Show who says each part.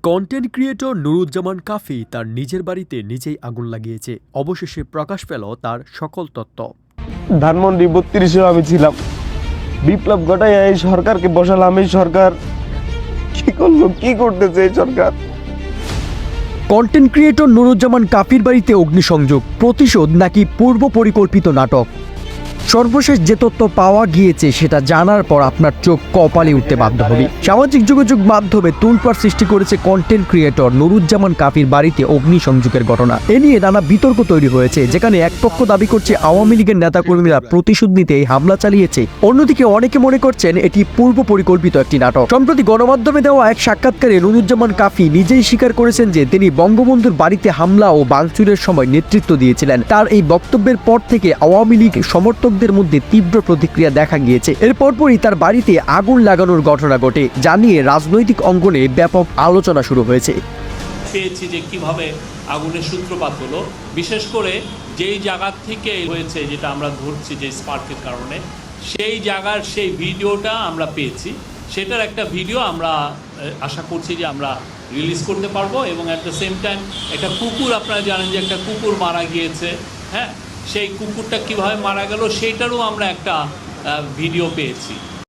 Speaker 1: Content creator Nuruzzaman কাফি তার নিজের বাড়িতে নিজেই আগুন লাগিয়েছে। অবশেষে প্রকাশ পেল তার সকল তথ্য।
Speaker 2: ধানমন্ডি 32-এ আমি ছিলাম। বিপ্লব ঘটাইয়া এই সরকারকে বসালাম। এই সরকার কি করলো, কি করতেছে এই সরকার?
Speaker 1: কন্টেন্ট ক্রিয়েটর নুরুজ্জামান কাফির বাড়িতে অগ্নিসংযোগ, প্রতিশোধ নাকি পূর্ব পরিকল্পিত নাটক? সর্বশেষ যে তথ্য পাওয়া গিয়েছে সেটা জানার পর আপনার চোখ কপালে উঠতে বাধ্য হবে। সামাজিক যোগাযোগ মাধ্যমে তোলপাড় সৃষ্টি করেছে কন্টেন্ট ক্রিয়েটর নুরুজ্জামান কাফির বাড়িতে অগ্নিসংযোগের ঘটনা। এ নিয়ে নানা বিতর্ক তৈরি হয়েছে, যেখানে এক পক্ষ দাবি করছে আওয়ামী লীগের নেতাকর্মীরা প্রতিশোধ নিতে এই হামলা চালিয়েছে, অন্যদিকে অনেকে মনে করছেন এটি পূর্ব পরিকল্পিত একটি নাটক। সম্প্রতি গণমাধ্যমে দেওয়া এক সাক্ষাৎকারে নুরুজ্জামান কাফি নিজেই স্বীকার করেছেন যে তিনি বঙ্গবন্ধুর বাড়িতে হামলা ও ভাঙচুরের সময় নেতৃত্ব দিয়েছিলেন। তার এই বক্তব্যের পর থেকে আওয়ামী লীগ সমর্থক মধ্যে তীব্র প্রতিক্রিয়া দেখা গিয়েছে। এর পরপরই তার বাড়িতে আগুন লাগানোর ঘটনা ঘটে, যা নিয়ে রাজনৈতিক অঙ্গনে ব্যাপক আলোচনা শুরু হয়েছে।
Speaker 3: পেয়েছি যে কিভাবে আগুনের সূত্রপাত হলো, বিশেষ করে যেই জায়গা থেকে হয়েছে, যেটা আমরা ধরছি যে স্পার্কের কারণে, সেই জায়গার সেই ভিডিওটা আমরা পেয়েছি। সেটার একটা ভিডিও আমরা আশা করছি যে আমরা রিলিজ করতে পারবো। এবং অ্যাট দ্য সেম টাইম একটা কুকুর, আপনারা জানেন যে একটা কুকুর মারা গিয়েছে, হ্যাঁ, সেই কুকুরটা কিভাবে মারা গেল সেইটারও আমরা একটা ভিডিও পেয়েছি।